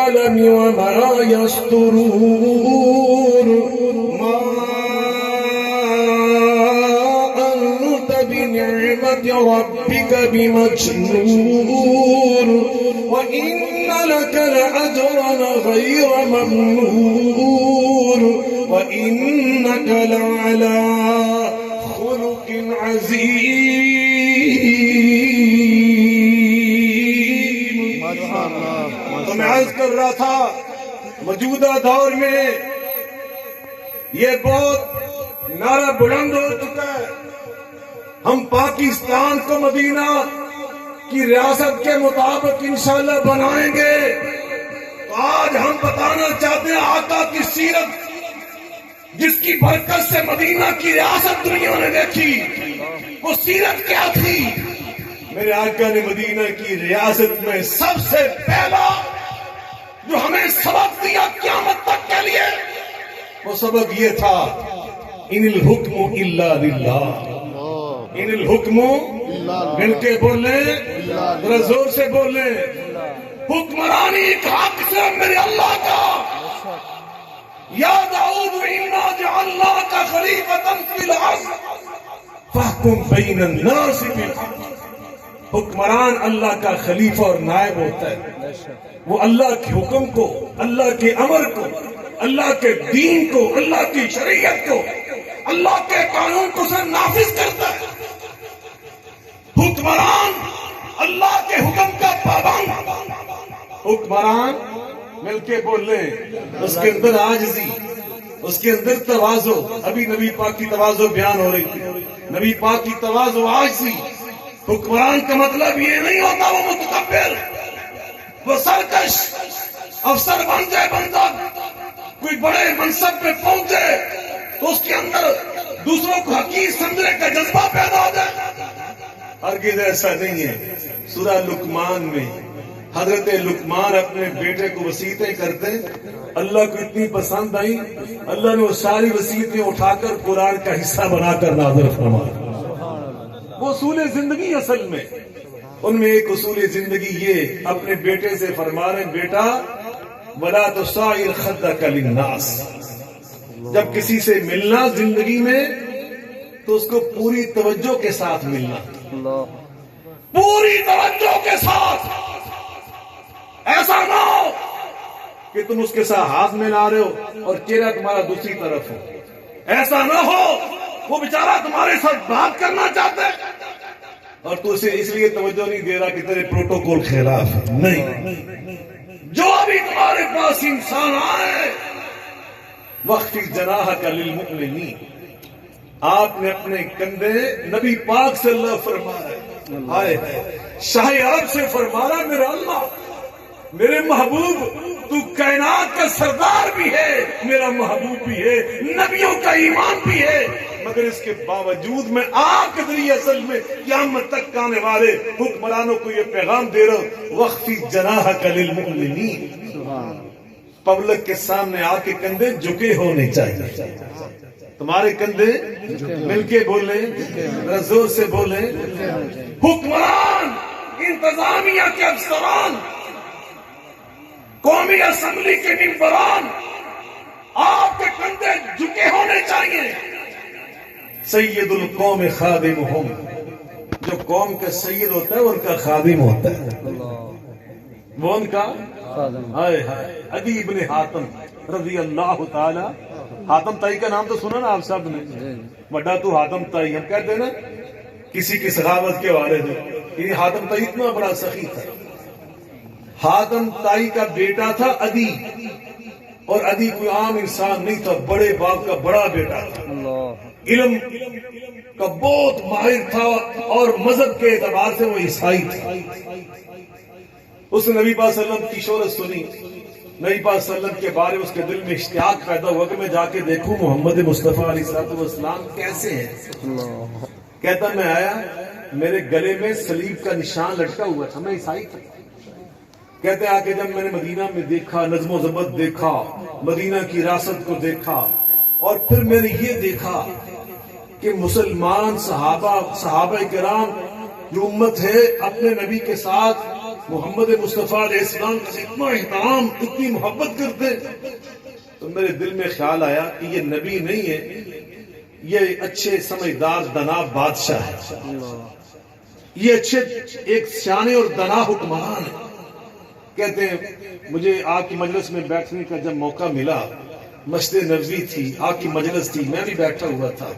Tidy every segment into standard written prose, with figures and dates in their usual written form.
القلم وما يسطرون ما أنت بنعمة ربك بمجنون وإن لك لأجرا غير ممنون وإنك لعلى خلق عظيم. تو میں عرض کر رہا تھا موجودہ دور میں یہ بہت نعرہ بلند ہو چکا ہے. ہم پاکستان کو مدینہ کی ریاست کے مطابق انشاءاللہ بنائیں گے. تو آج ہم بتانا چاہتے ہیں آقا کی سیرت جس کی برکت سے مدینہ کی ریاست دنیا نے دیکھی وہ سیرت کیا تھی. میرے آقا نے مدینہ کی ریاست میں سب سے پہلا جو ہمیں سبق دیا قیامت تک کے لیے وہ سبق یہ تھا ان الحکم الا للہ. ان الحکم مل کے بولیں ذرا زور سے بولیں حکمرانی ایک حق سے میرے اللہ کا. یا داؤد انا جعلناک خلیفۃ فی الارض فاحکم بین الناس بالحق. حکمران اللہ کا خلیفہ اور نائب ہوتا ہے. وہ اللہ کے حکم کو اللہ کے امر کو اللہ کے دین کو اللہ کی شریعت کو اللہ کے قانون کو سے نافذ کرتا ہے. حکمران اللہ کے حکم کا پابند. حکمران مل کے بول لیں اس کے اندر عاجزی اس کے اندر تواضع. ابھی نبی پاک کی تواضع بیان ہو رہی تھی. نبی پاک کی تواضع عاجزی. حکمران کا مطلب یہ نہیں ہوتا وہ متکبر وہ سرکش افسر بن جائے بندہ کوئی بڑے منصب پہ پہنچ جائے تو اس کے اندر دوسروں کو حقیر سمجھنے کا جذبہ پیدا ہو جائے. ہرگز ایسا نہیں ہے. سورہ لقمان میں حضرت لقمان اپنے بیٹے کو وصیتیں کرتے اللہ کو اتنی پسند آئی اللہ نے وہ ساری وصیتیں اٹھا کر قرآن کا حصہ بنا کر نازل فرمایا. وہ اصول زندگی اصل میں ان میں ایک اصول زندگی یہ اپنے بیٹے سے فرما رہے بیٹا ولا تصائر خدک للناس. جب کسی سے ملنا زندگی میں تو اس کو پوری توجہ کے ساتھ ملنا. پوری توجہ کے ساتھ. ایسا نہ ہو کہ تم اس کے ساتھ ہاتھ ملا رہے ہو اور چہرہ تمہارا دوسری طرف ہو. ایسا نہ ہو وہ بیچارہ تمہارے ساتھ بات کرنا چاہتا ہے اور تو اسے اس لیے توجہ نہیں دے رہا کہ تیرے پروٹوکول خلاف ہے. نہیں. جو ابھی تمہارے پاس انسان آئے وَخْفِضْ جَنَاحَكَ لِلْمُؤْمِنِينَ. آپ نے اپنے کندھے نبی پاک سے اللہ فرما رہے آئے شاہ عرب سے فرما رہا میرا اللہ میرے محبوب تو کائنات کا سردار بھی ہے میرا محبوب بھی ہے نبیوں کا ایمان بھی ہے مگر اس کے باوجود میں آپ کے ذریعے اصل میں قیامت تک آنے والے حکمرانوں کو یہ پیغام دے رہا ہوں وَخْفِضْ جَنَاحَكَ لِلْمُؤْمِنِينَ. پبلک کے سامنے آ کے کندھے جھکے ہونے چاہیے. تمہارے کندھے مل کے بولیں زور سے بولیں. حکمران انتظامیہ کے افسران قومی اسمبلی کے ممبران آپ کے کندھے جھکے ہونے چاہیے. سید القوم خادمہم. جو قوم کا سید ہوتا ہے وہ ان کا خادم ہوتا ہے. وہ ان کا عدی ابن حاتم رضی اللہ تعالی. حاتم تائی کا نام تو سنا نا آپ سب نے. بڑا تو حاتم تائی ہم کہتے ہیں نا کسی کی سخاوت کے والد ہے. حاتم تائی اتنا بڑا سخی تھا. حاتم تائی کا بیٹا تھا عدی اور عدی کوئی عام انسان نہیں تھا. بڑے باپ کا بڑا بیٹا تھا. علم کا بہت ماہر تھا اور مذہب کے اعتبار سے وہ عیسائی تھا. اس نے نبی پاک صلی اللہ علیہ وسلم کی شہرت سنی. نبی پاک صلی اللہ علیہ وسلم کے بارے میں اس کے دل میں اشتیاق پیدا ہوا کہ میں جا کے دیکھوں محمد مصطفیٰ علیہ السلام کیسے ہیں. کہتا میں آیا میرے گلے میں صلیب کا نشان لٹکا ہوا تھا. میں عیسائی تھا. کہتے آ کے جب میں نے مدینہ میں دیکھا نظم و ضبط دیکھا مدینہ کی ریاست کو دیکھا اور پھر میں نے یہ دیکھا کہ مسلمان صحابہ کرام جو امت ہے اپنے نبی کے ساتھ محمد مصطفیٰ علیہ السلام کا اتنا احترام، اتنی محبت کرتے، تو میرے دل میں خیال آیا کہ یہ نبی نہیں ہے، یہ اچھے سمجھدار دنا بادشاہ ہے، یہ اچھے ایک سیانے اور دنا حکمران ہے۔ کہتے ہیں مجھے آپ کی مجلس میں بیٹھنے کا جب موقع ملا، مسجد نبوی تھی، آپ کی مجلس تھی، میں بھی بیٹھا ہوا تھا،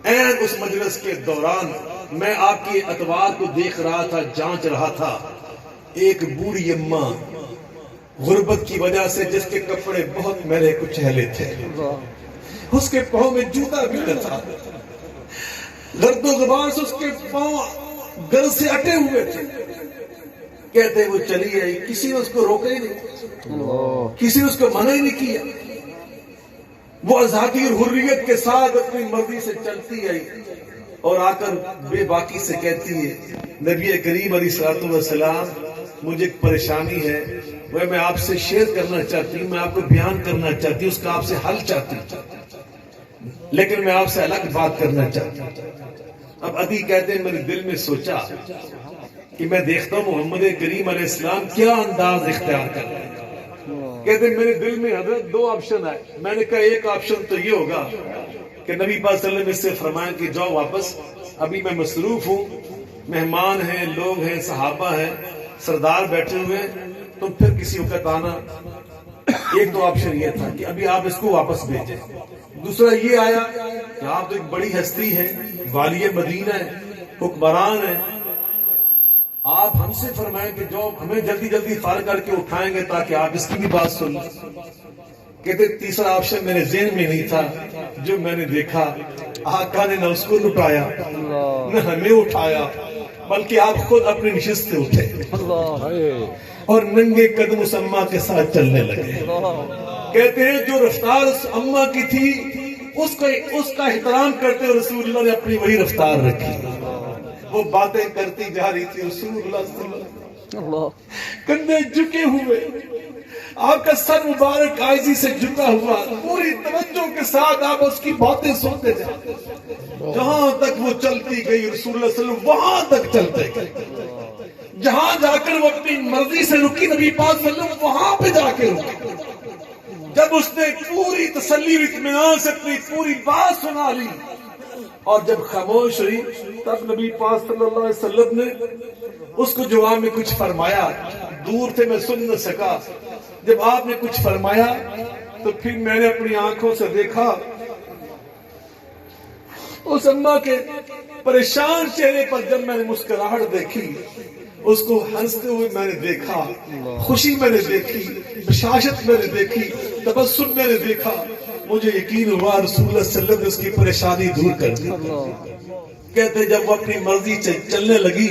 این اس مجلس کے دوران میں آپ کے اتوار کو دیکھ رہا تھا، جانچ رہا تھا۔ ایک بوڑھی اماں غربت کی وجہ سے، جس کے کپڑے بہت میلے کچیلے تھے، اس کے پاؤں میں جوتا بھی نہ تھا، گرد و غبار سے اس کے پاؤں گل سے اٹے ہوئے تھے۔ کہتے وہ چلی آئی، کسی نے اس کو روکا ہی نہیں، کسی نے اس کو منع ہی نہیں کیا، وہ آزادی اور حریت کے ساتھ اپنی مرضی سے چلتی آئی اور آ کر بے باکی سے کہتی ہے، نبی کریم علیہ السلام مجھے ایک پریشانی ہے، وہ میں آپ سے شیئر کرنا چاہتی ہوں، میں آپ کو بیان کرنا چاہتی ہوں، اس کا آپ سے حل چاہتی ہوں، لیکن میں آپ سے الگ بات کرنا چاہتی ہوں۔ اب عدی کہتے ہیں میرے دل میں سوچا کہ میں دیکھتا ہوں محمد کریم علیہ السلام کیا انداز اختیار کر رہے ہیں۔ کہتے ہیں میرے دل میں حضرت دو آپشن آئے، میں نے کہا ایک آپشن تو یہ ہوگا کہ نبی پاک صلی اللہ علیہ وسلم اس سے فرمائیں کہ جاؤ واپس، ابھی میں مصروف ہوں، مہمان ہیں، لوگ ہیں، صحابہ ہیں، سردار بیٹھے ہوئے، تم پھر کسی وقت آنا۔ ایک تو آپشن یہ تھا کہ ابھی آپ اس کو واپس بھیجیں۔ دوسرا یہ آیا کہ آپ تو ایک بڑی ہستی ہیں، والی مدینہ ہیں، حکمران ہیں، آپ ہم سے فرمائیں کہ جو ہمیں جلدی جلدی فارغ کر کے اٹھائیں گے تاکہ آپ اس کی بھی بات سن لیں۔ کہتے تیسرا آپشن میرے ذہن میں نہیں تھا، جو میں نے دیکھا آقا نے نہ اس کو لٹایا نہ ہمیں اٹھایا، بلکہ آپ خود اپنی نشست سے اٹھے اور ننگے قدم اس اماں کے ساتھ چلنے لگے۔ کہتے ہیں جو رفتار اس اماں کی تھی اس کا احترام کرتے ہوئے رسول اللہ نے اپنی وہی رفتار رکھی، وہ باتیں کرتی جا رہی تھی، رسول اللہ صلی اللہ علیہ وسلم کندھے جھکے ہوئے، آپ کا سر مبارک عاجزی سے جھکا ہوا، پوری توجہ کے ساتھ آپ اس کی باتیں سنتے جاتے، جہاں تک وہ چلتی گئی رسول اللہ صلی اللہ علیہ وسلم وہاں تک چلتے گئے، جہاں جا کر وہ اپنی مرضی سے رکی نبی پاک صلی اللہ علیہ وسلم وہاں پہ جا کے رکی۔ جب اس نے پوری تسلی اطمینان سے اپنی پوری بات سنا لی اور جب خاموش ہوئی، تب نبی پاک صلی اللہ علیہ وسلم نے اس کو جواب میں کچھ فرمایا، دور سے میں سن نہ سکا۔ جب آپ نے کچھ فرمایا تو پھر میں نے اپنی آنکھوں سے دیکھا اس اماں کے پریشان چہرے پر، جب میں نے مسکراہٹ دیکھی، اس کو ہنستے ہوئے میں نے دیکھا، خوشی میں نے دیکھی، بشاشت میں نے دیکھی، تبسم میں نے دیکھا، مجھے یقین ہوا رسول اللہ صلی اللہ علیہ وسلم نے اس کی پریشانی دور کر دی۔ کہتے جب وہ اپنی مرضی چلنے لگی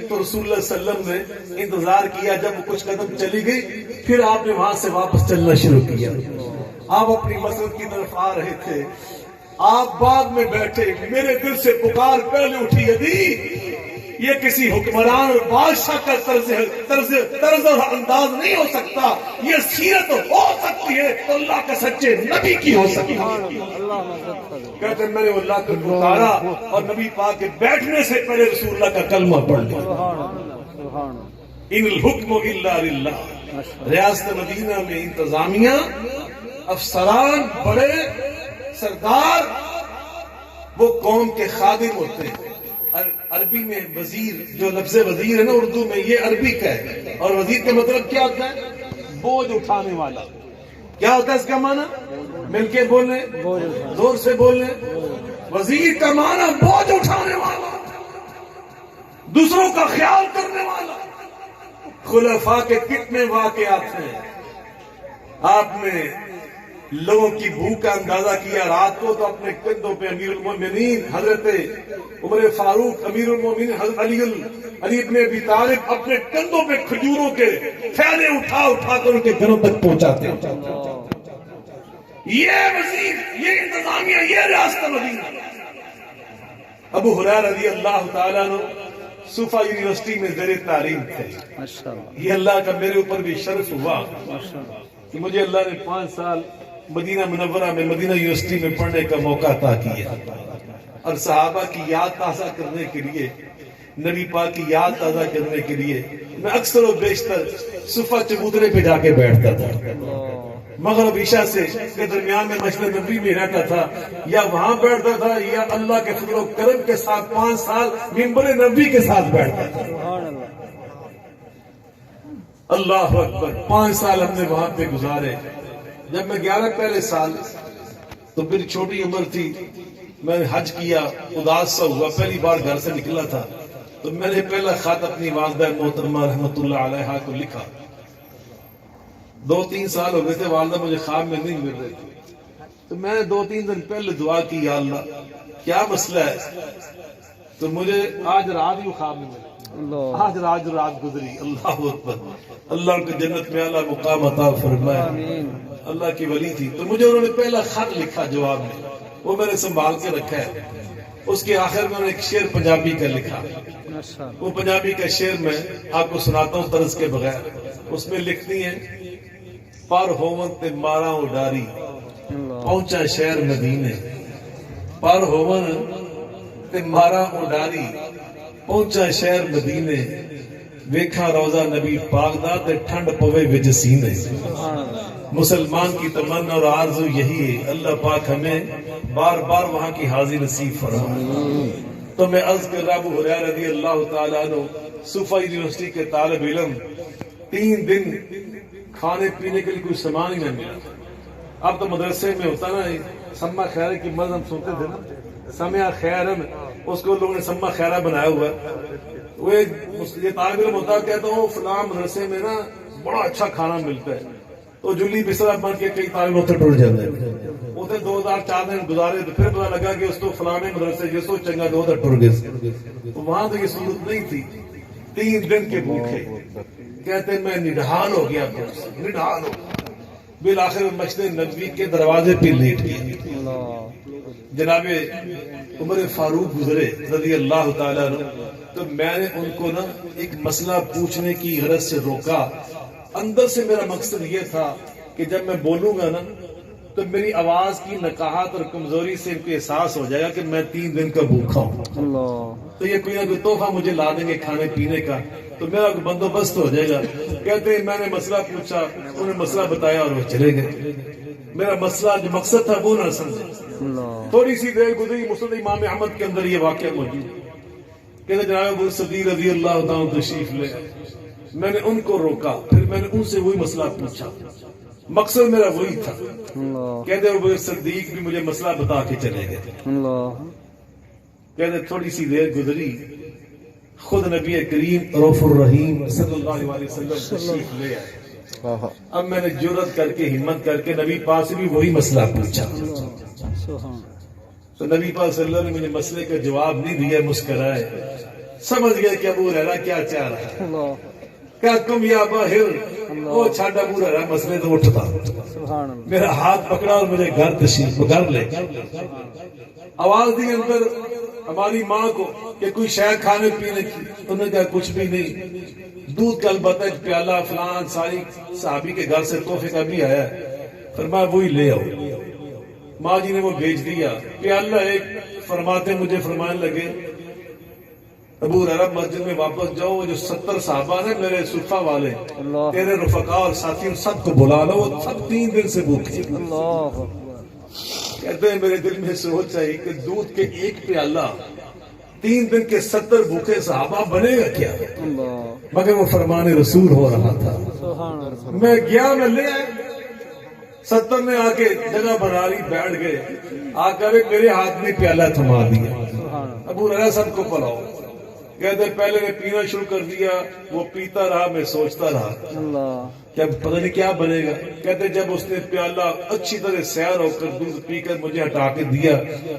تو رسول اللہ صلی اللہ علیہ وسلم نے انتظار کیا، جب وہ کچھ قدم چلی گئی پھر آپ نے وہاں سے واپس چلنا شروع کیا۔ آپ اپنی مسجد کی طرف آ رہے تھے، آپ باغ میں بیٹھے، میرے دل سے پکار پہلے اٹھی، یدی یہ کسی حکمران اور بادشاہ کا طرز اور انداز نہیں ہو سکتا، یہ سیرت ہو سکتی ہے تو اللہ کے سچے نبی کی ہو سکتی ہے۔ کہتے ہیں میں نے اللہ کو پکارا اور نبی پاک کے بیٹھنے سے پہلے رسول اللہ کا کلمہ پڑھ لیا، ان الحکم الا للہ۔ ریاست مدینہ میں انتظامیہ، افسران، بڑے سردار، وہ قوم کے خادم ہوتے ہیں۔ عربی میں وزیر، جو لفظ وزیر ہے نا اردو میں، یہ عربی کا ہے، اور وزیر کا مطلب کیا ہوتا ہے؟ بوجھ اٹھانے والا۔ کیا ہوتا ہے اس کا معنی؟ مل کے بولیں، زور سے بولیں۔ وزیر کا معنی بوجھ اٹھانے والا، دوسروں کا خیال کرنے والا۔ خلفاء کے کتنے واقعات ہیں، آپ نے لوگوں کی بھوک کا اندازہ کیا۔ رات کو تو اپنے کندھوں پہ امیر المومنین حضرت عمر فاروق، امیر المومنین حضرت علی ابن ابی طالب اپنے کندھوں پہ کھجوروں کے تھیلے اٹھا اٹھا کر ان کے گھروں تک پہنچاتے ہیں۔ یہ وزیر، یہ انتظامیہ، یہ ریاست مدینہ۔ ابو ہریرہ رضی اللہ تعالیٰ عنہ صوفہ یونیورسٹی میں زیر تعلیم تھے۔ یہ اللہ کا میرے اوپر بھی شرف ہوا کہ مجھے اللہ نے 5 سال مدینہ منورہ میں مدینہ یونیورسٹی میں پڑھنے کا موقع عطا کیا، اور صحابہ کی یاد تازہ کرنے کے لیے، نبی پاک کی یاد تازہ کرنے کے لیے میں اکثر و بیشتر صفہ چبوترے پہ جا کے بیٹھتا تھا، مغرب عشاء سے کے درمیان میں مسجد نبوی میں رہتا تھا، یا وہاں بیٹھتا تھا یا اللہ کے فضل و کرم کے ساتھ 5 سال منبر نبوی کے ساتھ بیٹھتا تھا۔ اللہ اکبر، 5 سال ہم نے وہاں پہ گزارے۔ جب میں 11 پہلے سال تو میری چھوٹی عمر تھی، میں نے حج کیا، اداس سا ہوا، پہلی بار گھر سے نکلا تھا، تو میں نے پہلا خط اپنی والدہ محترمہ رحمت اللہ علیہا کو لکھا۔ 2-3 سال ہو گئے تھے والدہ مجھے خواب میں نہیں مل رہے تھے، تو میں نے 2-3 دن پہلے دعا کی، یا اللہ کیا مسئلہ ہے؟ تو مجھے آج رات ہی خواب میں ملا، آج رات گزری۔ اللہ اکبر، اللہ کو جنت میں اعلیٰ مقام عطا فرمائے، اللہ کی ولی تھی۔ تو مجھے انہوں نے پہلا خط لکھا جواب میں، وہ میں نے سنبھال کے رکھا ہے۔ اس کے آخر میں انہوں نے ایک شعر پنجابی کا لکھا، وہ پنجابی کا شعر میں آپ کو سناتا ہوں طرز کے بغیر۔ اس میں لکھتی ہیں، پر ہوون تے ماراں اڈاری پہنچا شہر مدینے، پر ہوون تے ماراں اڈاری پہنچا شہر مدینے، ویکھا روضہ نبی پاک دا تے ٹھنڈ پوے وچ سینے۔ مسلمان کی تمنا اور آرزو یہی ہے، اللہ پاک ہمیں بار بار وہاں کی حاضری نصیب فرمائے۔ تو میں عرض کر رہا ابو ہریرہ رضی اللہ تعالیٰ عنہ صوفہ یونیورسٹی کے طالب علم، 3 دن کھانے پینے کے لیے کوئی سامان ہی نہیں ملا۔ اب تو مدرسے میں ہوتا نا سما خیرہ کی مرض ہم سنتے تھے نا، سمع خیرہ میں اس کو لوگوں نے سما خیرہ بنایا ہوا ہے۔ وہ یہ طالب علم ہوتا کہتا ہوں فلاں مدرسے میں نا بڑا اچھا کھانا ملتا ہے، تو جلی بسرا بن کے کئی طالب اتنے ٹر جاتے ہیں۔ اتنے 2-4 دن گزارے تو پھر پتا لگا کہ اس کو فلانے مدرسے جس کو چنگا تو ادھر ٹر گئے۔ وہاں تو یہ صورت نہیں تھی، 3 دن کے بھوکے، کہتے میں نڈھال ہو گیا، نڈھال ہو گیا۔ بالآخر مسجد نبوی کے دروازے پہ لیٹ گیا۔ جناب عمر فاروق گزرے رضی اللہ تعالیٰ عنہ، تو میں نے ان کو نا ایک مسئلہ پوچھنے کی غرض سے روکا۔ اندر سے میرا مقصد یہ تھا کہ جب میں بولوں گا نا تو میری آواز کی نقاہت اور کمزوری سے ان کو احساس ہو جائے گا کہ میں 3 دن کا بھوکا ہوں، تو یہ کوئی نہ کوئی تحفہ مجھے لا دیں گے کھانے پینے کا، تو میرا بندوبست ہو جائے گا۔ کہتے ہیں میں نے مسئلہ پوچھا، انہوں نے مسئلہ بتایا اور وہ چلے گئے۔ میرا مسئلہ جو مقصد تھا وہ نہ سمجھے۔ تھوڑی سی دیر گزری، مسند امام احمد کے اندر یہ واقعہ موجود، کہتے جناب ابو صدیق رضی اللہ تعالیٰ تشریف لے۔ میں نے ان کو روکا، پھر میں نے ان سے وہی مسئلہ پوچھا، مقصد میرا وہی تھا۔ کہتے ابو صدیق بھی مجھے مسئلہ بتا کے چلے گئے۔ کہتے تھوڑی سی دیر گزری، خود نبی کریم رؤوف الرحیم صلی اللہ علیہ وسلم تشریف لے آئے۔ اب میں نے جرأت کر کے ہمت کر کے نبی پاک سے بھی وہی مسئلہ پوچھا، تو نبی پاک صلی اللہ علیہ وسلم نے مجھے مسئلے کا جواب نہیں دیا، مسکرائے، سمجھ گئے کہ ابو ہریرہ کیا چاہ رہا ہے۔ کہا تم یا باہر وہ چھاڑا ابو ہریرہ مسئلے تو اٹھتا۔ میرا ہاتھ پکڑا اور مجھے گھر لے آواز دی اندر ہماری ماں کو کہ کوئی شے کھانے پینے کی، انہوں نے کہا کچھ بھی نہیں، دودھ کا البتہ ایک پیالہ فلان ساری صحابی کے گھر سے تحفے کا بھی آیا ہے، فرمایا وہی لے آؤ۔ ماں جی نے وہ بھیج دیا، پیالہ ایک فرماتے مجھے فرمانے لگے ابو ہریرہ مسجد میں واپس جاؤ، جو 70 صحابہ ہیں میرے صفہ والے، تیرے رفقا اور ساتھیوں سب کو بلا لو، وہ سب 3 دن سے بھوکے۔ کہتے ہیں میرے دل میں سوچ آئی کہ دودھ کے ایک پیالہ 3 دن کے 70 بھوکے صحابہ بنے گا کیا؟ مگر وہ فرمان رسول ہو رہا تھا۔ میں گیا، میں لے آئے، 70 نے آ کے جگہ بنا لی، بیٹھ گئے، آ کر میرے ہاتھ میں پیالہ تھما دیا، ابو ہریرہ سب کو پلاؤ۔ کہتے پہلے نے پینا شروع کر دیا، وہ پیتا رہا، میں سوچتا رہا کہ اب پتہ نہیں کیا بنے گا۔ کہتے جب اس نے پیالہ اچھی طرح سیر ہو کر دودھ پی کر مجھے ہٹا کے دیا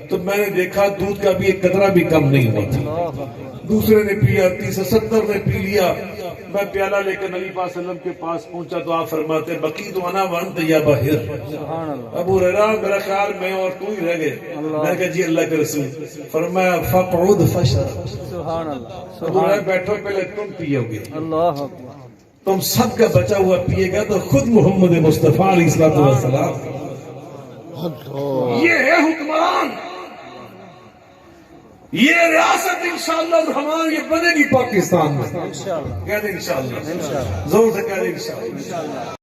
تو میں نے دیکھا دودھ کا بھی ایک قطرہ بھی کم نہیں ہوا تھا۔ دوسرے نے پیا، 70 نے پی لیا۔ میں پیالہ لے کر نبی پاک صلی اللہ علیہ وسلم کے پاس پہنچا تو آپ فرماتے بقیت انا وانت یا باہر، ابو ہریرہ میرا خیال میں اور تو ہی رہ گئے۔ میں نے کہا جی اللہ کے رسول، فرمایا فقعد فشرب، ابو ہریرہ بیٹھو پہلے تم پیو گے، تم سب کا بچا ہوا پیے گا تو خود محمد مصطفیٰ علیہ السلام۔ یہ ہے حکمران، یہ ریاست انشاءاللہ الرحمن یہ بنے گی پاکستان میں. انشاءاللہ کہہ دیں انشاءاللہ. انشاءاللہ زور سے کہہ دیں انشاءاللہ.